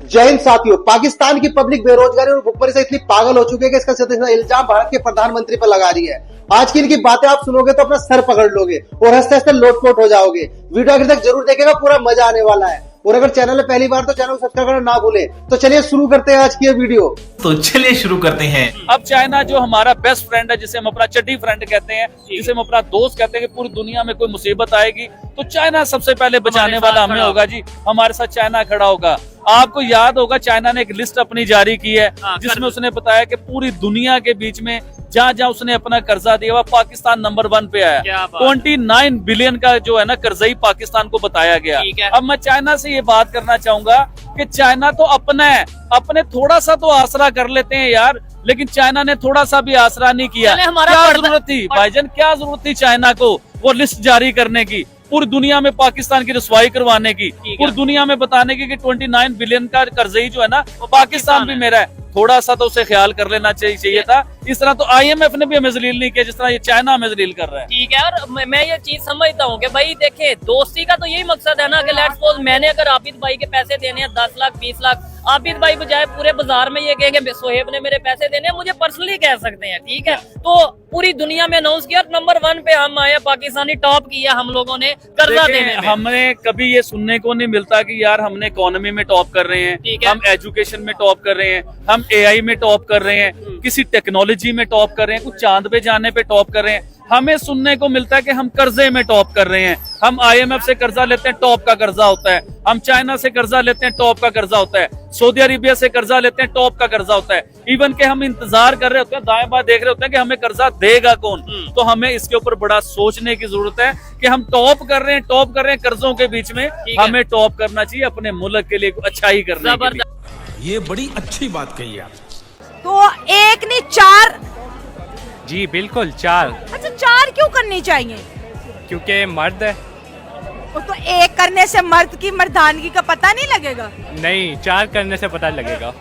जय हिंद साथियों, पाकिस्तान की पब्लिक बेरोजगारी और भुखमरी से इतनी पागल हो चुकी है कि इसका सीधा इल्जाम भारत के प्रधानमंत्री पर लगा रही है। आज की इनकी बातें आप सुनोगे तो अपना सर पकड़ लोगे और हंसते हंसते लोटपोट हो जाओगे। वीडियो आखिर तक जरूर देखेगा, पूरा मजा आने वाला है। और अगर चैनल में पहली बार तो चैनल को सब्सक्राइब करना ना भूले। तो चलिए शुरू करते हैं आज की ये वीडियो। तो चलिए शुरू करते हैं। अब चाइना जो हमारा बेस्ट फ्रेंड है, जिसे हम अपना चड्डी फ्रेंड कहते हैं, जिसे हम अपना दोस्त कहते हैं कि पूरी दुनिया में कोई मुसीबत आएगी तो चाइना सबसे पहले बचाने वाला हमें होगा जी। हमारे साथ चाइना खड़ा होगा। आपको याद होगा चाइना ने एक लिस्ट अपनी जारी की है जिसमें उसने बताया कि पूरी दुनिया के बीच में जहाँ जहाँ उसने अपना कर्जा दिया हुआ पाकिस्तान नंबर 1 पे आया। 29 बिलियन का जो है ना कर्जा ही पाकिस्तान को बताया गया। अब मैं चाइना से ये बात करना चाहूंगा कि चाइना तो अपना है, अपने थोड़ा सा तो आसरा कर लेते हैं यार, लेकिन चाइना ने थोड़ा सा भी आसरा नहीं किया। क्या जरूरत थी भाईजान, क्या जरूरत थी चाइना को वो लिस्ट जारी करने की, पूरी दुनिया में पाकिस्तान की रसवाई करवाने की, पूरी दुनिया में बताने की कि 29 बिलियन का कर्जई जो है ना पाकिस्तान भी मेरा है। थोड़ा सा तो उसे ख्याल कर लेना चाहिए था। इस तरह तो IMF ने भी हमें जलील नहीं किया जिस तरह ये चाइना हमें जलील कर रहा है। ठीक है, और मैं ये चीज समझता हूँ कि भाई देखे, दोस्ती का तो यही मकसद है ना कि लेट्स सपोज मैंने अगर आबिद भाई के पैसे देने हैं 10 लाख 20 लाख, आबिद भाई बजाय पूरे बाजार में ये कहेंगे सोहेब ने मेरे पैसे देने हैं, मुझे पर्सनली कह सकते हैं। ठीक है, तो पूरी दुनिया में अनाउंस किया नंबर 1 पे हम आए, पाकिस्तानी टॉप किया हम लोगों ने कर्जा देने में। हमने कभी ये सुनने को नहीं मिलता कि यार हमने इकोनॉमी में टॉप कर रहे हैं, हम एजुकेशन में टॉप कर रहे हैं, हम AI में टॉप कर रहे हैं, किसी टेक्नोलॉजी में टॉप कर रहे हैं, कुछ चांद पे जाने पे टॉप कर रहे हैं। हमें सुनने को मिलता है कि हम कर्जे में टॉप कर रहे हैं, हम IMF से कर्जा लेते हैं, टॉप का कर्जा होता है, हम चाइना से कर्जा लेते हैं, टॉप का कर्जा होता है, सऊदी अरेबिया से कर्जा लेते हैं, टॉप का कर्जा होता है। इवन के हम इंतजार कर रहे होते हैं, दाएं बाएं देख रहे होते हैं कि हमें कर्जा देगा कौन। तो हमें इसके ऊपर बड़ा सोचने की जरूरत है कि हम टॉप कर रहे हैं कर्जों के बीच में। हमें टॉप करना चाहिए अपने मुल्क के लिए अच्छा ही करने के लिए। ये बड़ी अच्छी बात कही आप। तो एक नहीं 4। जी बिल्कुल 4। अच्छा 4 क्यों करनी चाहिए? क्योंकि मर्द है। तो एक करने से मर्द की मर्दानगी का पता नहीं लगेगा? नहीं, 4 करने से पता लगेगा।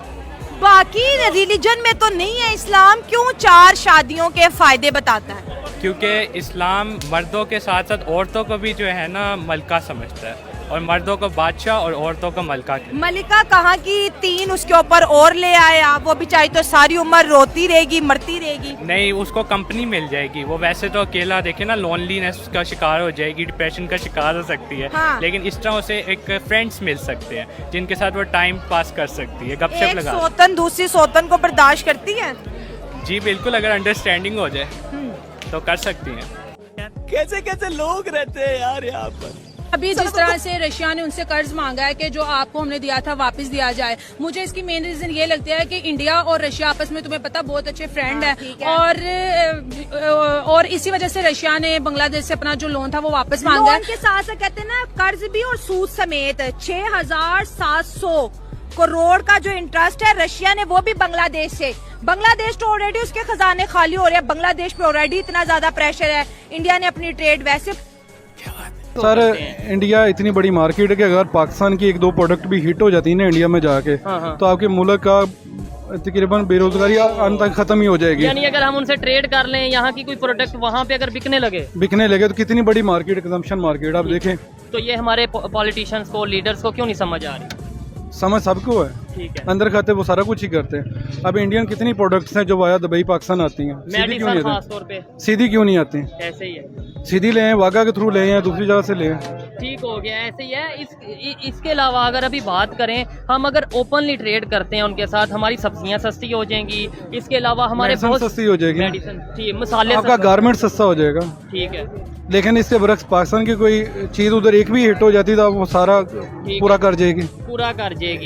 बाकी रिलीजन में तो नहीं है। इस्लाम क्यों 4 शादियों के फायदे बताता है? क्योंकि इस्लाम मर्दों के साथ साथ औरतों को भी जो है ना मलका समझता है, और मर्दों को बादशाह और औरतों को मलका। मलिका कहाँ की 3 उसके ऊपर और ले आया, वो बेचारी तो सारी उम्र रोती रहेगी, मरती रहेगी। नहीं, उसको कंपनी मिल जाएगी। वो वैसे तो अकेला देखे ना लोनलीनेस का शिकार हो जाएगी, डिप्रेशन का शिकार हो सकती है। हाँ। लेकिन इस तरह उसे एक फ्रेंड्स मिल सकते हैं जिनके साथ वो टाइम पास कर सकती है, गपशप लगा। सौतन दूसरी सौतन को बर्दाश्त करती है? जी बिल्कुल, अगर अंडरस्टैंडिंग हो जाए तो कर सकती हैं। कैसे कैसे लोग रहते हैं यार यहाँ पर। अभी जिस तरह से रशिया ने उनसे कर्ज मांगा है कि जो आपको हमने दिया था वापस दिया जाए, मुझे इसकी मेन रीजन ये लगती है कि इंडिया और रशिया आपस में तुम्हें पता बहुत अच्छे फ्रेंड है, और इसी वजह से रशिया ने बांग्लादेश से अपना जो लोन था वो वापस मांगा है। के साथ साथ कहते हैं ना कर्ज भी और सूद समेत 6700 करोड़ का जो इंटरेस्ट है रशिया ने वो भी बांग्लादेश से। बांग्लादेश तो ऑलरेडी उसके खजाने खाली हो रहे हैं, बांग्लादेश पे ऑलरेडी इतना ज्यादा प्रेशर है। इंडिया ने अपनी ट्रेड वैसे सर, इंडिया इतनी बड़ी मार्केट है कि अगर पाकिस्तान की 1-2 प्रोडक्ट भी हिट हो जाती है ना इंडिया में जाके, तो आपके मुल्क का तकरीबन बेरोजगारी अंत तक खत्म ही हो जाएगी। यानी अगर हम उनसे ट्रेड कर लें, यहाँ की कोई प्रोडक्ट वहाँ पे अगर बिकने लगे तो कितनी बड़ी मार्केट, कंजम्पशन मार्केट आप देखें। तो ये हमारे पॉलिटिशियंस को, लीडर्स को क्यों नहीं समझ आ रही? समझ सबको है, ठीक है। अंदर खाते वो सारा कुछ ही करते हैं। अब इंडियन कितनी प्रोडक्ट्स हैं जो वाया दुबई पाकिस्तान आती हैं, सीधी क्यों नहीं आती? सीधी क्यों नहीं आती? ऐसे ही है, सीधी ले हैं, वागा के थ्रू ले हैं, दूसरी जगह से ले हैं। ठीक हो गया, ऐसे ही है। इसके अलावा अगर अभी बात करें, हम अगर ओपनली ट्रेड करते हैं उनके साथ, हमारी सब्जियां सस्ती हो जाएंगी। इसके अलावा हमारे बहुत सस्ती हो जाएगी, मेडिसिन, मसाले, आपका गारमेंट सस्ता हो जाएगा। ठीक है, लेकिन इसके बरक्स पाकिस्तान की कोई चीज उधर एक भी हिट हो जाती तो वो सारा पूरा कर जाएगी,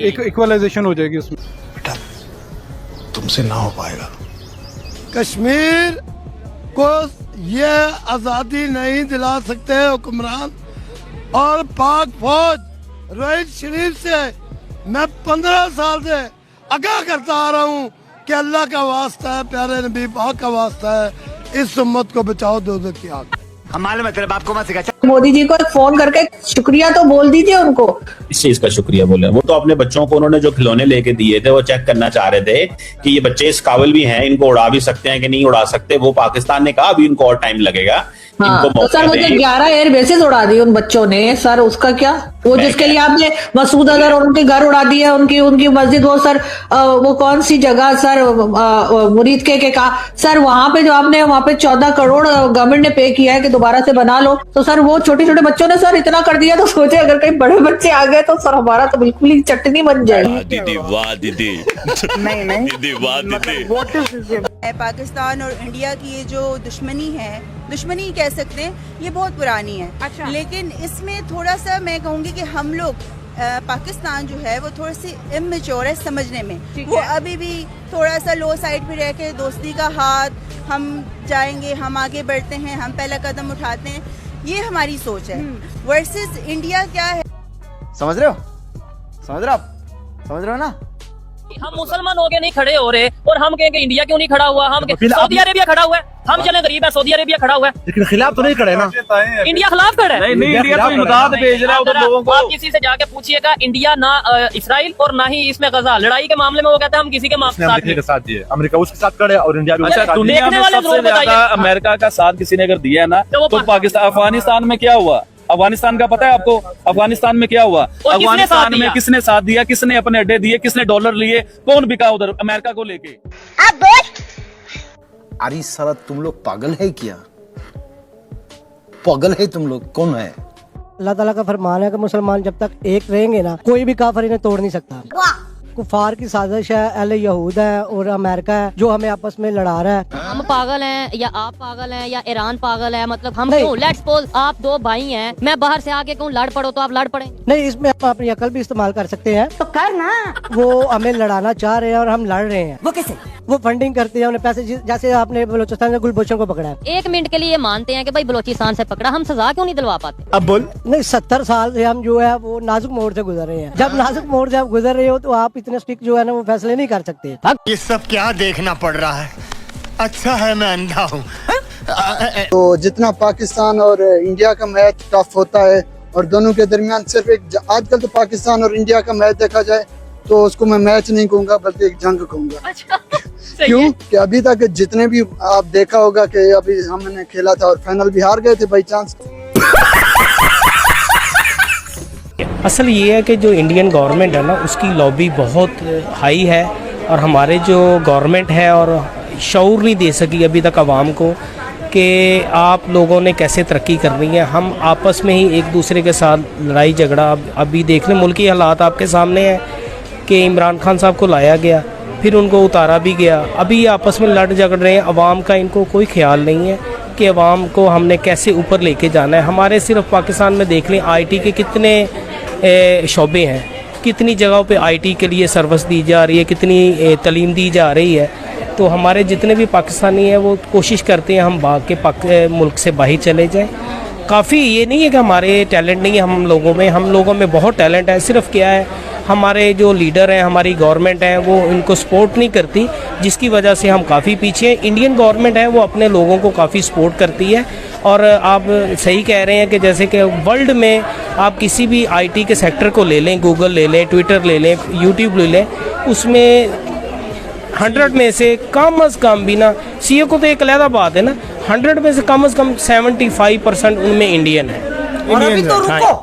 एक इक्वलाइजेशन हो जाएगी उसमें। बेटा तुमसे ना हो पाएगा। कश्मीर को ये आजादी नहीं दिला सकते हुक्मरान, और पाक फौज रोहित शरीफ से मैं 15 साल से आगाह करता आ रहा हूँ कि अल्लाह का वास्ता है, प्यारे नबी पाक का वास्ता है, इस उम्मत को बचाओ दोज़ख की आग। हम मालूम है तेरे बाप को मत सिखा। मोदी जी को एक फोन करके शुक्रिया तो बोल दीजिए उनको। इस चीज का शुक्रिया बोले, वो तो अपने बच्चों को उन्होंने जो खिलौने लेके दिए थे वो चेक करना चाह रहे थे कि ये बच्चे इस काबिल भी हैं, इनको उड़ा भी सकते हैं कि नहीं उड़ा सकते। वो पाकिस्तान ने कहा अभी इनको और टाइम लगेगा। हाँ, तो सर मुझे 11 एयर बेसेस उड़ा दी उन बच्चों ने सर, उसका क्या? वो जिसके लिए आपने मसूद अजहर और उनके घर उड़ा दिए, उनकी मस्जिद, वो सर वो कौन सी जगह सर, मुरीद के कहा सर, वहां पे जो आपने वहां पे 14 करोड़ गवर्नमेंट ने पे किया है कि दोबारा से बना लो। तो सर वो छोटे छोटे बच्चों ने सर इतना कर दिया, तो सोचे अगर कहीं बड़े बच्चे आ गए तो सर हमारा तो बिल्कुल ही चटनी बन जाएगी। दीदी वाह दीदी, नहीं दीदी वाह दीदी। पाकिस्तान और इंडिया की ये जो दुश्मनी है, दुश्मनी कह सकते हैं, ये बहुत पुरानी है। अच्छा। लेकिन इसमें थोड़ा सा मैं कहूँगी कि हम लोग पाकिस्तान जो है वो थोड़ी सी इमेच्योर है समझने में। वो अभी भी थोड़ा सा लो साइड पे रह के दोस्ती का हाथ, हम जाएंगे, हम आगे बढ़ते हैं, हम पहला कदम उठाते हैं, ये हमारी सोच है। वर्सेस इंडिया क्या है, समझ रहे हो ना? हम मुसलमान होके नहीं खड़े हो रहे और हम कहेंगे इंडिया क्यों नहीं खड़ा हुआ, हम सऊदी अरेबिया खड़ा हुआ है, हम चले गरीब है, सऊदी अरेबिया खड़ा हुआ है, लेकिन खिलाफ तो नहीं खड़े ना। इंडिया खिलाफ खड़ा है। नहीं, इंडिया तो इमदाद भेज रहा है उधर लोगों को। आप किसी से जाके पूछिएगा, इंडिया ना इसराइल और ना ही इसमें गजा लड़ाई के मामले में वो कहता है हम किसी के साथ दिए, अमेरिका उसके साथ खड़े और इंडिया भी। अच्छा, दुनिया में सबसे ज्यादा अमेरिका का साथ किसी ने अगर दिया है ना तो पाकिस्तान। अफगानिस्तान में क्या हुआ? अफगानिस्तान का पता है आपको? अफगानिस्तान में क्या हुआ? अफगानिस्तान में किसने साथ दिया, किसने अपने अड्डे दिए, किसने डॉलर लिए, कौन बिका उधर अमेरिका को लेके? अरे साला तुम लोग पागल है क्या? पागल है तुम लोग? कौन है? अल्लाह ताला का फरमान है कि मुसलमान जब तक एक रहेंगे ना, कोई भी काफिर इन्हें तोड़ नहीं सकता। कुफार की साजिश है, अहले यहूद है और अमेरिका है जो हमें आपस में लड़ा रहा है। हम पागल हैं या आप पागल हैं या ईरान पागल है? मतलब हम क्यों? लेट्स सपोज आप दो भाई हैं, मैं बाहर से आके कहूँ लड़ पड़ो तो आप लड़ पड़े? नहीं, इसमें आप अपनी अकल भी इस्तेमाल कर सकते हैं। तो करना। वो हमें लड़ाना चाह रहे हैं और हम लड़ रहे हैं। वो कैसे? वो फंडिंग करते हैं, उन्हें पैसे, जैसे आपने बलोचिस्तान से गुलभूषण को पकड़ा है। 1 मिनट के लिए मानते हैं कि भाई बलोचिस्तान से पकड़ा, हम सजा क्यों नहीं दिलवा पाते? अब बोल। नहीं, 70 साल से हम जो है वो नाजुक मोड़ से गुजर रहे हैं। जब नाजुक मोड़ से आप गुजर रहे हो तो आप इतने स्ट्रिक्ट जो है ना वो फैसले नहीं कर सकते। ये सब क्या देखना पड़ रहा है? अच्छा है मैं अंधा हूँ। तो जितना पाकिस्तान और इंडिया का मैच टफ होता है और दोनों के दरमियान सिर्फ एक, आजकल तो पाकिस्तान और इंडिया का मैच देखा जाए तो उसको मैं मैच नहीं कहूँगा बल्कि एक जंग कहूँगा। अच्छा, क्यों कि अभी तक जितने भी आप देखा होगा कि अभी हमने खेला था और फाइनल भी हार गए थे बाई चांस। असल ये है कि जो इंडियन गवर्नमेंट है ना उसकी लॉबी बहुत हाई है और हमारे जो गवर्नमेंट है और शऊर नहीं दे सकी अभी तक आवाम को कि आप लोगों ने कैसे तरक्की करनी है। हम आपस में ही एक दूसरे के साथ लड़ाई झगड़ा, अभी देख लें मुल्की हालात आपके सामने है कि इमरान खान साहब को लाया गया, फिर उनको उतारा भी गया, अभी आपस में लड़ झगड़ रहे हैं। अवाम का इनको कोई ख्याल नहीं है कि अवाम को हमने कैसे ऊपर लेके जाना है। हमारे सिर्फ पाकिस्तान में देख लें आईटी के कितने शोबे हैं, कितनी जगहों पे आईटी के लिए सर्विस दी जा रही है, कितनी तालीम दी जा रही है। तो हमारे जितने भी पाकिस्तानी हैं वो कोशिश करते हैं हम भाग के मुल्क से बाहर चले जाएं। काफ़ी ये नहीं है कि हमारे टैलेंट नहीं है हम लोगों में बहुत टैलेंट है। सिर्फ क्या है हमारे जो लीडर हैं, हमारी गवर्नमेंट है वो इनको सपोर्ट नहीं करती, जिसकी वजह से हम काफ़ी पीछे हैं। इंडियन गवर्नमेंट है वो अपने लोगों को काफ़ी सपोर्ट करती है और आप सही कह रहे हैं कि जैसे कि वर्ल्ड में आप किसी भी आईटी के सेक्टर को ले लें, गूगल ले लें, ट्विटर ले लें, यूट्यूब ले लें, उसमें 100 में से कम अज़ कम भी ना, सीए को तो एक अलग बात है ना, 100 में से कम 75% उनमें इंडियन है। और अभी तो रुको,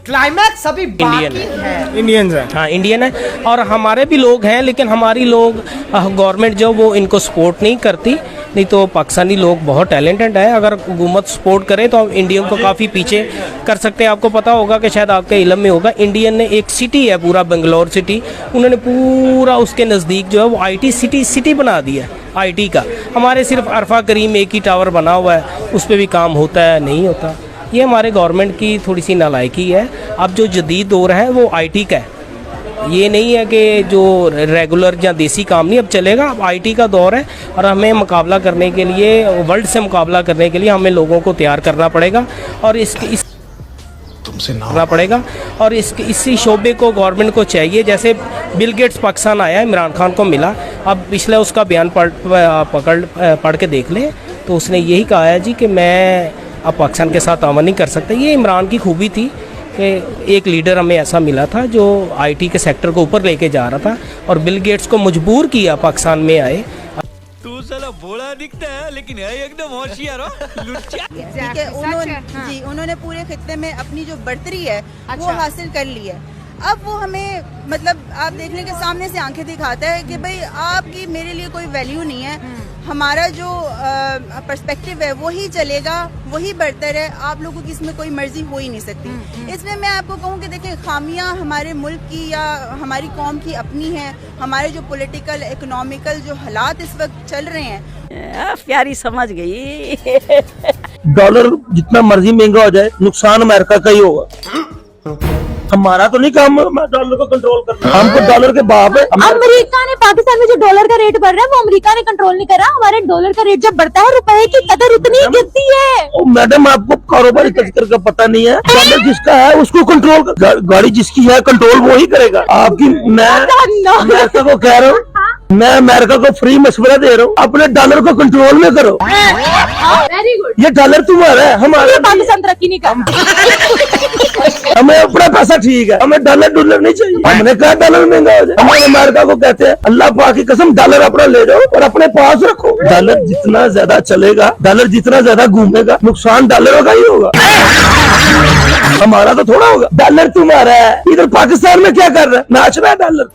क्लाइमैक्स अभी इंडियन है, इंडियन है, हाँ इंडियन है। और हमारे भी लोग हैं लेकिन हमारी लोग गवर्नमेंट जो वो इनको सपोर्ट नहीं करती, नहीं तो पाकिस्तानी लोग बहुत टैलेंटेड है। अगर हुकूमत सपोर्ट करे तो हम इंडियन को काफ़ी पीछे कर सकते हैं। आपको पता होगा कि शायद आपके इल्म में होगा, इंडियन ने एक सिटी है पूरा बेंगलोर सिटी, उन्होंने पूरा उसके नज़दीक जो है वो आईटी सिटी बना दिया है आईटी का। हमारे सिर्फ अरफा करीम एक ही टावर बना हुआ है, उस पर भी काम होता है नहीं होता। ये हमारे गवर्नमेंट की थोड़ी सी नालायकी है। अब जो जदीद दौर है वो आईटी का है, ये नहीं है कि जो रेगुलर या देसी काम नहीं अब चलेगा। अब आईटी का दौर है और हमें मुकाबला करने के लिए, वर्ल्ड से मुकाबला करने के लिए हमें लोगों को तैयार करना पड़ेगा और तुमसे ना पड़ेगा और इसी शोबे को गवर्नमेंट को चाहिए। जैसे बिल गेट्स पाकिस्तान आया, इमरान खान को मिला, अब पिछले उसका बयान पढ़ के देख लें तो उसने यही कहा है जी कि मैं आप पाकिस्तान के साथ तावन नहीं कर सकते। ये इमरान की खूबी थी कि एक लीडर हमें ऐसा मिला था जो आईटी के सेक्टर को ऊपर लेके जा रहा था और बिल गेट्स को मजबूर किया पाकिस्तान में आए। तू साला भोला दिखता है लेकिन है एकदम होशियार हो लुच्चा। ठीक है, उन्होंने पूरे खित्ते में अपनी जो बढ़तरी है वो हासिल कर ली है। अब वो हमें मतलब आप देखने के सामने से आंखें दिखाता है कि भाई आपकी मेरे लिए कोई वैल्यू नहीं है, हमारा जो पर्सपेक्टिव है वही चलेगा, वही बेहतर है, आप लोगों की इसमें कोई मर्जी हो ही नहीं सकती। इसमें मैं आपको कहूँ कि देखिए खामियां हमारे मुल्क की या हमारी कौम की अपनी है, हमारे जो पॉलिटिकल इकोनॉमिकल जो हालात इस वक्त चल रहे हैं। प्यारी समझ गई। डॉलर जितना मर्जी महंगा हो जाए नुकसान अमेरिका का ही होगा। हमारा तो नहीं काम डॉलर को कंट्रोल करना, हम तो डॉलर के बाप है। अमेरिका ने पाकिस्तान में जो डॉलर का रेट बढ़ रहा है वो अमेरिका ने कंट्रोल नहीं करा। हमारे डॉलर का रेट जब बढ़ता है रुपए की कदर उतनी गिरती है। मैडम आपको कारोबारी कल्चर का पता नहीं है। डॉलर जिसका है उसको कंट्रोल, गाड़ी जिसकी है कंट्रोल वो ही करेगा। आपकी मैं अमेरिका को कह रहा हूँ, मैं अमेरिका को फ्री मशवरा दे रहा हूँ, अपने डॉलर को कंट्रोल में करो। Very good. ये डॉलर तुम्हारा है, हमारा पाकिस्तान तरक्की नहीं कर। हमें अपना पैसा ठीक है, हमें डॉलर नहीं चाहिए। हमने कहा डॉलर महंगा हो जाए, हम अमेरिका को कहते हैं अल्लाह पाक की कसम डॉलर अपना ले जाओ और अपने पास रखो। डॉलर जितना ज्यादा चलेगा, डॉलर जितना ज्यादा घूमेगा, नुकसान डॉलरों का ही होगा, हमारा तो थोड़ा होगा। डॉलर तुम्हारा है, इधर पाकिस्तान में क्या कर रहा है, नाच रहा है डॉलर।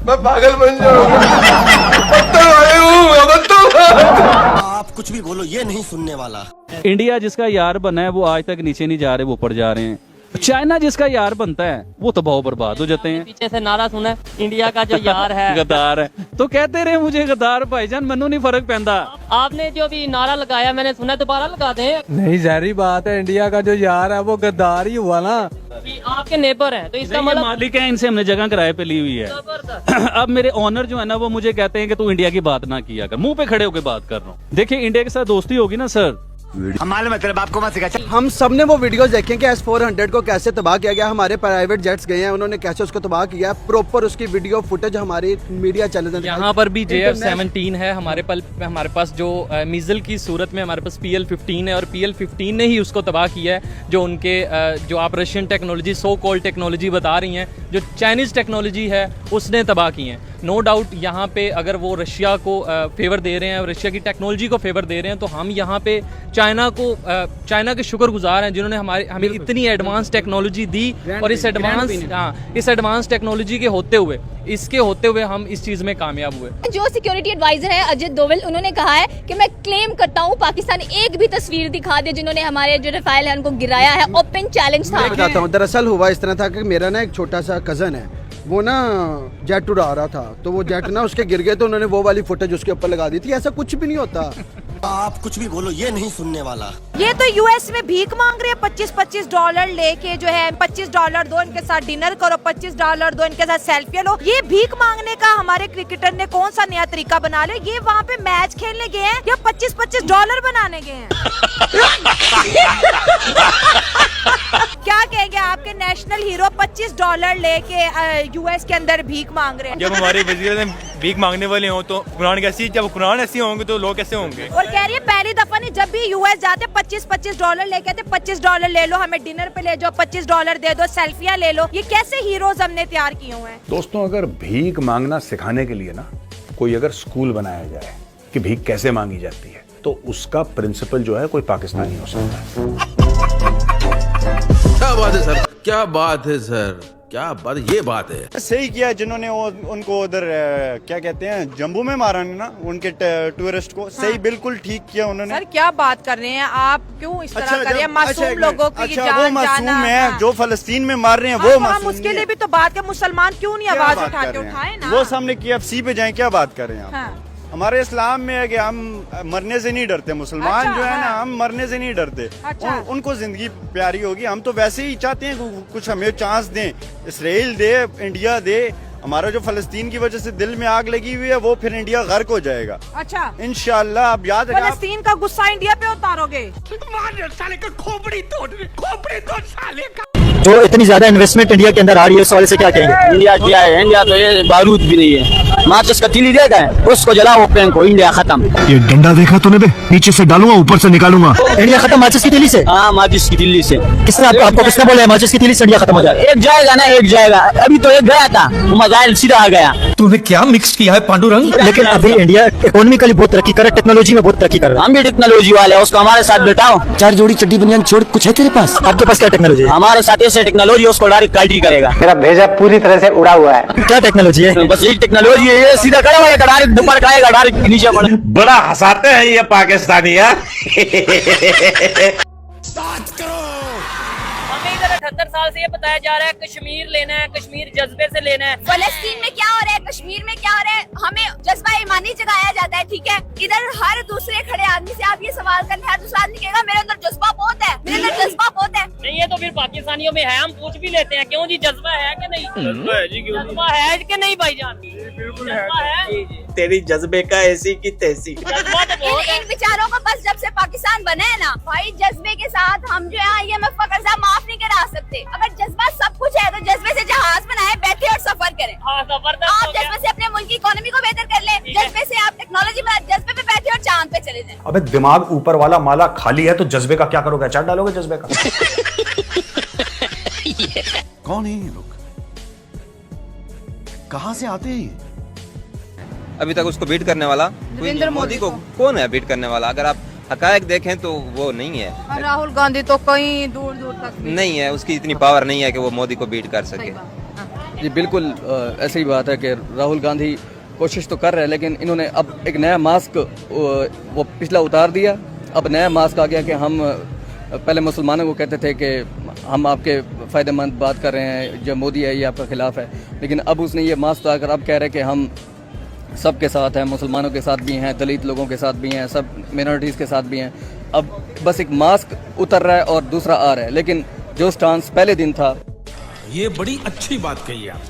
मैं पागल बन जाऊंगा। आप कुछ भी बोलो ये नहीं सुनने वाला। इंडिया जिसका यार बना है वो आज तक नीचे नहीं जा रहे, वो ऊपर जा रहे हैं। चाइना जिसका यार बनता है वो तो बहुत बर्बाद हो जाते हैं। पीछे से नारा सुना, इंडिया का जो यार है गद्दार है, तो कहते रहे मुझे गद्दार भाईजान, मनु नहीं फर्क पैंदा। आपने जो भी नारा लगाया मैंने सुना, दोबारा लगा दें। नहीं जारी बात है, इंडिया का जो यार है वो गद्दार ही हुआ ना। आपके नेबर है तो इसका मतलब मालिक है, इनसे हमने जगह किराए पे ली हुई है। अब मेरे ऑनर जो है ना वो मुझे कहते हैं कि तू इंडिया की बात ना किया कर, मुंह पे खड़े होकर बात कर रहा हूँ। देखिए इंडिया के साथ दोस्ती होगी ना सर, हमारे मतलब आपको मत सिखा। हम सब ने वो वीडियोस देखे कि S-400 को कैसे तबाह किया गया। हमारे प्राइवेट जेट्स गए हैं, उन्होंने कैसे उसको तबाह किया, प्रॉपर उसकी वीडियो फुटेज हमारी मीडिया चैनल। यहाँ पर भी JF-17 है हमारे पास जो मिज़ल की सूरत में हमारे पास PL-15 है और PL-15 ने ही उसको तबाह किया है। जो उनके जो आप Russian technology, so called technology बता रही हैं, जो चाइनीज़ टेक्नोलॉजी है उसने तबाह की है। नो डाउट यहाँ पे अगर वो रशिया को फेवर दे रहे हैं, रशिया की टेक्नोलॉजी को फेवर दे रहे हैं, तो हम यहाँ पे चाइना के शुक्रगुजार हैं जिन्होंने हमें इतनी एडवांस टेक्नोलॉजी दी। और इस एडवांस टेक्नोलॉजी के होते हुए हम इस चीज में कामयाब हुए। जो सिक्योरिटी एडवाइजर है अजित डोवल, उन्होंने कहा है कि मैं क्लेम करता हूँ पाकिस्तान एक भी तस्वीर दिखा दे जिन्होंने हमारे जो रफाइल है उनको गिराया है। ओपन चैलेंज था। मैं बताता हूँ, दरअसल हुआ इस तरह था कि मेरा ना एक छोटा सा कजन है, वो ना जेट उड़ा रहा था, तो वो जेट ना उसके गिर गए, तो उन्होंने वो वाली फुटेज उसके ऊपर लगा दी थी। ऐसा कुछ भी नहीं होता। आप कुछ भी बोलो ये नहीं सुनने वाला। ये तो US में भीख मांग रहे हैं, $25 लेके जो है $25 दो, इनके साथ डिनर करो, $25 दो, इनके साथ सेल्फी लो। ये भीख मांगने का हमारे क्रिकेटर ने कौन सा नया तरीका बना लिया? ये वहाँ पे मैच खेलने गए हैं या $25 बनाने गए हैं? क्या कहेंगे आपके नेशनल हीरो $25 लेके US के अंदर भीख मांग रहे हैं? जब हमारे वजीर भीख मांगने वाले हों तो कुरान कैसी, जब कुरान ऐसे होंगे तो लोग कैसे होंगे? और कह रही है पहली दफा नहीं, जब भी US जाते $25 लेके आते, $25 ले लो, हमें डिनर पे ले जाओ, $25 दे दो, सेल्फियां ले लो। ये कैसे हीरोज हमने तैयार किए हुए हैं? दोस्तों, अगर भीख मांगना सिखाने के लिए ना कोई अगर स्कूल बनाया जाए कि भीख कैसे मांगी जाती है, तो उसका प्रिंसिपल जो है कोई पाकिस्तानी हो सकता है। क्या बात है सर, क्या बात है सर, क्या बात, ये बात है। सही किया जिन्होंने उनको उधर क्या कहते हैं जम्मू में मारा ना उनके टूरिस्ट को। सही, बिल्कुल ठीक किया उन्होंने। सर क्या बात कर रहे हैं आप, क्यों इस तरह कर रहे हैं? मासूम लोगों की जान वो मासूम है जो फलस्तीन में मार रहे हैं, वो मासूम। हम उसके लिए भी तो बात कर, मुसलमान क्यों नहीं आवाज उठा के उठाए ना? वो सामने KFC पे जाए, क्या बात कर रहे हैं आप? हमारे इस्लाम में है कि हम मरने से नहीं डरते, मुसलमान जो है ना हम मरने से नहीं डरते। उनको जिंदगी प्यारी होगी, हम तो वैसे ही चाहते हैं कुछ हमें चांस दें, इसराइल दे, इंडिया दे। हमारा जो फलस्तीन की वजह से दिल में आग लगी हुई है वो फिर इंडिया गर्क हो जाएगा। अच्छा, इंशाल्लाह। आप याद रखें, फलस्तीन का गुस्सा इंडिया पे उतारोगे? साले का खोपड़ी तोड़ साले का। जो इतनी ज्यादा इन्वेस्टमेंट इंडिया के अंदर आ रही है, उस वाले से क्या कहेंगे? इंडिया क्या है? इंडिया तो ये बारूद भी नहीं है, माचिस का तीली देगा है, उसको जलाओ पेन को, इंडिया खत्म। ये डंडा देखा तूने बे? नीचे से डालूंगा, ऊपर से निकालूंगा। इंडिया खत्म माचिस की तीली से? हाँ, माचिस की तीली से। किसने आपको किसने बोला माचिस की तीली से इंडिया खत्म हो जाए? एक जाएगा ना, एक जाएगा। अभी तो एक गया था, मजाइल सीधा आ गया। तूने क्या मिक्स किया है पांडुरंग? लेकिन अभी इंडिया इकोनॉमिकली बहुत तरक्की कर रहा है, टेक्नोलॉजी में बहुत तरक्की कर रहा है। हम भी टेक्नोलॉजी वाले हैं, उसको हमारे साथ बैठाओ। 4 जोड़ी चड्डी बनियान छोड़ कुछ है तेरे पास? आपके पास क्या टेक्नोलॉजी है? हमारे साथ ऐसे टेक्नोलॉजी, उसको डायरेक्ट क्वालिटी करेगा। मेरा भेजा पूरी तरह से उड़ा हुआ है। क्या टेक्नोलॉजी है? बस यही टेक्नोलॉजी है, ये सीधा करा हुआ है, डायरेक्ट ऊपर खाएगा, डायरेक्ट नीचे पड़े। बड़ा हंसाते हैं ये पाकिस्तानी यार। हमें इधर 78 साल से ये बताया जा रहा है कश्मीर लेना है, कश्मीर जज्बे से लेना है। फलस्तीन में क्या हो रहा है, कश्मीर में क्या हो रहा है, हमें जज्बा ईमानी जगाया जाता है, ठीक है। इधर हर दूसरे खड़े आदमी से आप ये सवाल करते हैं, हर दूसरा आदमी कहेगा मेरे अंदर जज्बा बहुत है, मेरे अंदर जज्बा बहुत है। नहीं, ये तो फिर पाकिस्तानियों में है, हम पूछ भी लेते हैं क्यों जी, जज्बा है कि नहीं? जज्बा है जी, क्यों जज्बा है कि नहीं भाईजान? बिल्कुल है। तेरी जज्बे का ऐसी की तैसी। इन विचारों को बस जब से पाकिस्तान बना है ना भाई, जज्बे के साथ हम जो है IMF का कर्जा माफ नहीं करा सकते। अगर जज्बा सब कुछ है तो जज्बे से जहाज बनाए, बैठे और सफर करें। आप जज्बे से अपने मुल्क की इकोनॉमी को बेहतर कर ले, जज्बे से आप टेक्नोलॉजी में, जज्बे पे बैठे और चांद पे चले जाए। अबे दिमाग ऊपर वाला माला खाली है तो जज्बे का क्या करोगे? अचार डालोगे जज्बे का? कौन है ये लोग? कहाँ से आते हैं? अभी तक उसको बीट करने वाला नरेंद्र मोदी को कौन है बीट करने वाला? अगर आप हकायक देखें तो वो नहीं है। और राहुल गांधी तो कहीं दूर दूर तक नहीं है, उसकी इतनी पावर नहीं है कि वो मोदी को बीट कर सके। जी बिल्कुल ऐसी ही बात है कि राहुल गांधी कोशिश तो कर रहे हैं, लेकिन इन्होंने अब एक नया मास्क वो पिछला उतार दिया। अब नया मास्क आ गया कि हम पहले मुसलमानों को कहते थे कि हम आपके फ़ायदेमंद बात कर रहे हैं, जो मोदी है ये आपका खिलाफ है, लेकिन अब उसने ये मास्क आकर अब कह रहे हैं कि हम सबके साथ हैं, मुसलमानों के साथ भी हैं, दलित लोगों के साथ भी हैं, सब मिनॉरिटीज़ के साथ भी हैं। अब बस एक मास्क उतर रहा है और दूसरा आ रहा है, लेकिन जो स्टांस पहले दिन था। ये बड़ी अच्छी बात कही आप।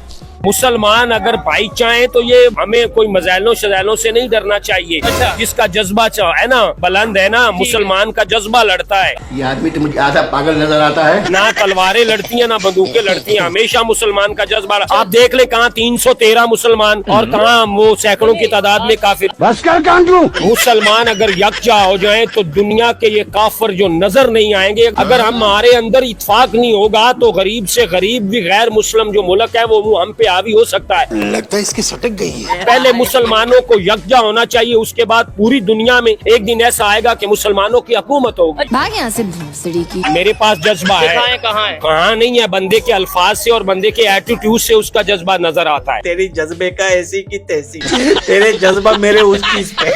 मुसलमान अगर भाई चाहे तो ये हमें कोई मज़ैलों शज़ैलों से नहीं डरना चाहिए। जिसका जज्बा है ना बुलंद है ना, मुसलमान का जज्बा लड़ता है। ये आदमी तो मुझे आधा पागल नजर आता है। ना तलवारें लड़ती हैं ना बंदूकें लड़ती हैं, हमेशा मुसलमान का जज्बा। आप देख ले कहाँ 313 मुसलमान और कहाँ वो सैकड़ों की तादाद में काफिर। बस कर कांटू। मुसलमान अगर यकजा हो जाए तो दुनिया के ये काफिर जो नजर नहीं आएंगे। अगर हमारे अंदर इत्फाक नहीं होगा तो गरीब से गरीब भी गैर मुस्लिम जो मुल्क है वो हम पे भी हो सकता है। लगता है इसकी सटक गई है। पहले मुसलमानों को यकजा होना चाहिए, उसके बाद पूरी दुनिया में एक दिन ऐसा आएगा कि मुसलमानों की हुकूमत होगी। भाग यहाँ से भूसड़ी की। मेरे पास जज्बा है। कहाँ नहीं है, बंदे के अल्फाज से और बंदे के एटीट्यूड से उसका जज्बा नजर आता है। तेरी जज्बे का ऐसी की तैसी, तेरे जज्बा मेरे उस चीज पे।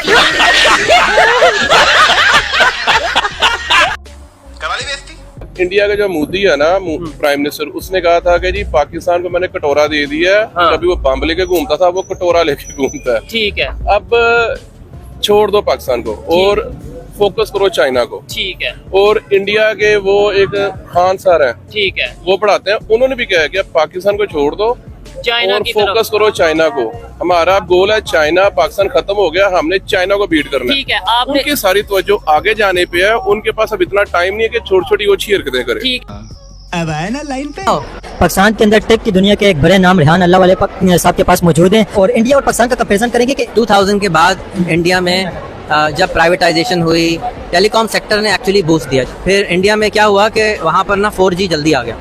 इंडिया का जो मोदी है ना प्राइम मिनिस्टर, उसने कहा था कि जी पाकिस्तान को मैंने कटोरा दे दिया है। हाँ। कभी वो बम लेके घूमता था, वो कटोरा लेके घूमता है। ठीक है, अब छोड़ दो पाकिस्तान को और फोकस करो चाइना को। ठीक है। और इंडिया के वो एक खान सर हैं, ठीक है, वो पढ़ाते हैं, उन्होंने भी कहा कि अब पाकिस्तान को छोड़ दो चाइना और की फोकस करो चाइना को। हमारा गोल है चाइना, पाकिस्तान खत्म हो गया, हमने चाइना को बीट करना ठीक है। आपने उनकी सारी तवज्जो आगे जाने पे है, उनके पास अब इतना टाइम नहीं है कि छोटी छोटी वो अच्छी हरकतें करें। ठीक। अब आए ना लाइन पे। पाकिस्तान के अंदर टेक की दुनिया के एक बड़े नाम रेहान अल्लाह वाले साहब के पास मौजूद हैं और इंडिया और पाकिस्तान का कंपैरिजन करेंगे कि 2000 के बाद इंडिया में जब प्राइवेटाइजेशन हुई, टेलीकॉम सेक्टर ने एक्चुअली बूस्ट दिया। फिर इंडिया में क्या हुआ कि वहाँ पर ना 4G जल्दी आ गया,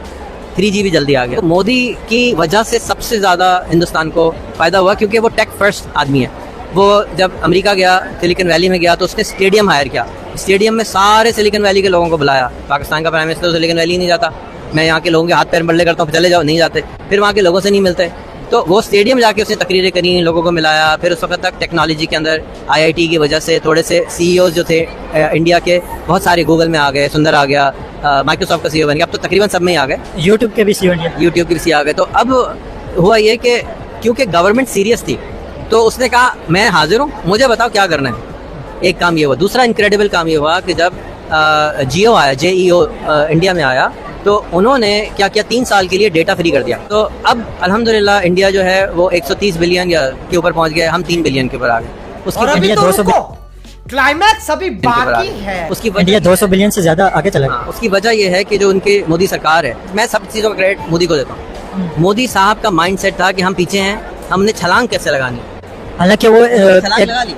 3G भी जल्दी आ गया। तो मोदी की वजह से सबसे ज़्यादा हिंदुस्तान को फ़ायदा हुआ, क्योंकि वो टेक फर्स्ट आदमी है। वो जब अमेरिका गया, सिलिकॉन वैली में गया, तो उसने स्टेडियम हायर किया। स्टेडियम में सारे सिलिकॉन वैली के लोगों को बुलाया। पाकिस्तान का प्राइम मिनिस्टर सिलिकॉन वैली नहीं जाता, मैं यहाँ के लोगों के हाथ पैर बल्ले करता हूँ, चले जाओ, नहीं जाते। फिर वहाँ के लोगों से नहीं मिलते, तो वो स्टेडियम जाके उसने तकरीरें करी, लोगों को मिलाया। फिर उस वक्त तक टेक्नोलॉजी के अंदर IIT की वजह से थोड़े से CEOs जो थे इंडिया के, बहुत सारे गूगल में आ गए, सुंदर आ गया, माइक्रोसॉफ्ट का CEO बन गया, अब तो तकरीबन सब में ही आ गए, यूट्यूब के भी CEO आ गए। तो अब हुआ ये कि क्योंकि गवर्नमेंट सीरियस थी तो उसने कहा मैं हाजिर हूँ, मुझे बताओ क्या करना है। एक काम ये हुआ। दूसरा इनक्रेडिबल काम ये हुआ कि जब JEO आया, JEO इंडिया में आया, तो उन्होंने क्या किया, 3 साल के लिए डेटा फ्री कर दिया। तो अब अल्हम्दुलिल्लाह इंडिया जो है वो 130 बिलियन या के ऊपर पहुंच गया, हम 3 बिलियन के ऊपर आ गए। और अभी तो क्लाइमैक्स अभी बाकी है। उसकी इंडिया 200 बिलियन से ज्यादा आगे चला गया। उसकी वजह यह है कि जो उनके मोदी सरकार है, मैं सब चीजों का क्रेडिट मोदी को देता हूँ। मोदी साहब का माइंडसेट था कि हम पीछे हैं, हमने छलांग कैसे लगानी, हालांकि वो छलांग लगा ली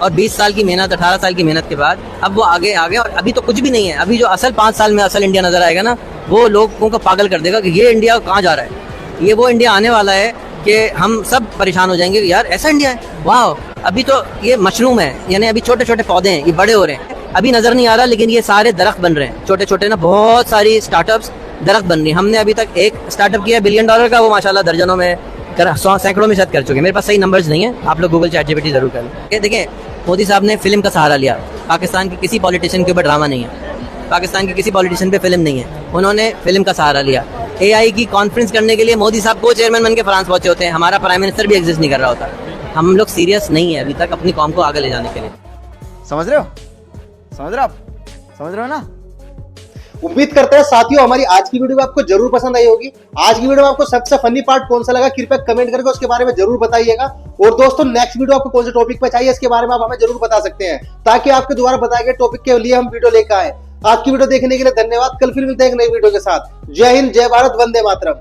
और 20 साल की मेहनत, 18 साल की मेहनत के बाद अब वो आगे आ गए। और अभी तो कुछ भी नहीं है। अभी जो असल 5 साल में असल इंडिया नजर आएगा ना, वो लोगों को पागल कर देगा कि ये इंडिया कहाँ जा रहा है। ये वो इंडिया आने वाला है कि हम सब परेशान हो जाएंगे कि यार ऐसा इंडिया है, वाह। अभी तो ये मशरूम है, यानी अभी छोटे छोटे पौधे हैं, ये बड़े हो रहे हैं, अभी नजर नहीं आ रहा, लेकिन ये सारे दरख्त बन रहे हैं, छोटे छोटे ना, बहुत सारी स्टार्टअप्स दरख्त बन रही है। हमने अभी तक एक स्टार्टअप किया $1 बिलियन का, वो माशाल्लाह दर्जनों में सैकड़ों में शायद कर चुके हैं। मेरे पास सही नंबर्स नहीं है, आप लोग गूगल ChatGPT जरूर करें। देखिए, मोदी साहब ने फिल्म का सहारा लिया। पाकिस्तान के किसी पॉलिटिशियन के ऊपर ड्रामा नहीं है, पाकिस्तान के किसी पॉलिटिशियन पे फिल्म नहीं है, उन्होंने फिल्म का सहारा लिया। AI की कॉन्फ्रेंस करने के लिए मोदी साहब को चेयरमैन बन के फ्रांस पहुंचे होते हैं, हमारा प्राइम मिनिस्टर भी एग्जिस्ट नहीं कर रहा होता। हम लोग सीरियस नहीं है अभी तक अपनी कौम को आगे ले जाने के लिए। समझ रहे हो? समझ रहे हो ना? उम्मीद करते हैं साथियों हमारी आज की वीडियो आपको जरूर पसंद आई होगी। आज की वीडियो में आपको सबसे फनी पार्ट कौन सा लगा, कृपया कमेंट करके उसके बारे में जरूर बताइएगा। और दोस्तों, नेक्स्ट वीडियो आपको कौन से टॉपिक पे चाहिए, इसके बारे में आप हमें जरूर बता सकते हैं, ताकि आपके द्वारा बताए गए टॉपिक के लिए हम वीडियो लेकर आए। आज की वीडियो देखने के लिए धन्यवाद। कल फिर मिलते हैं एक नई वीडियो के साथ। जय हिंद, जय भारत, वंदे मातरम।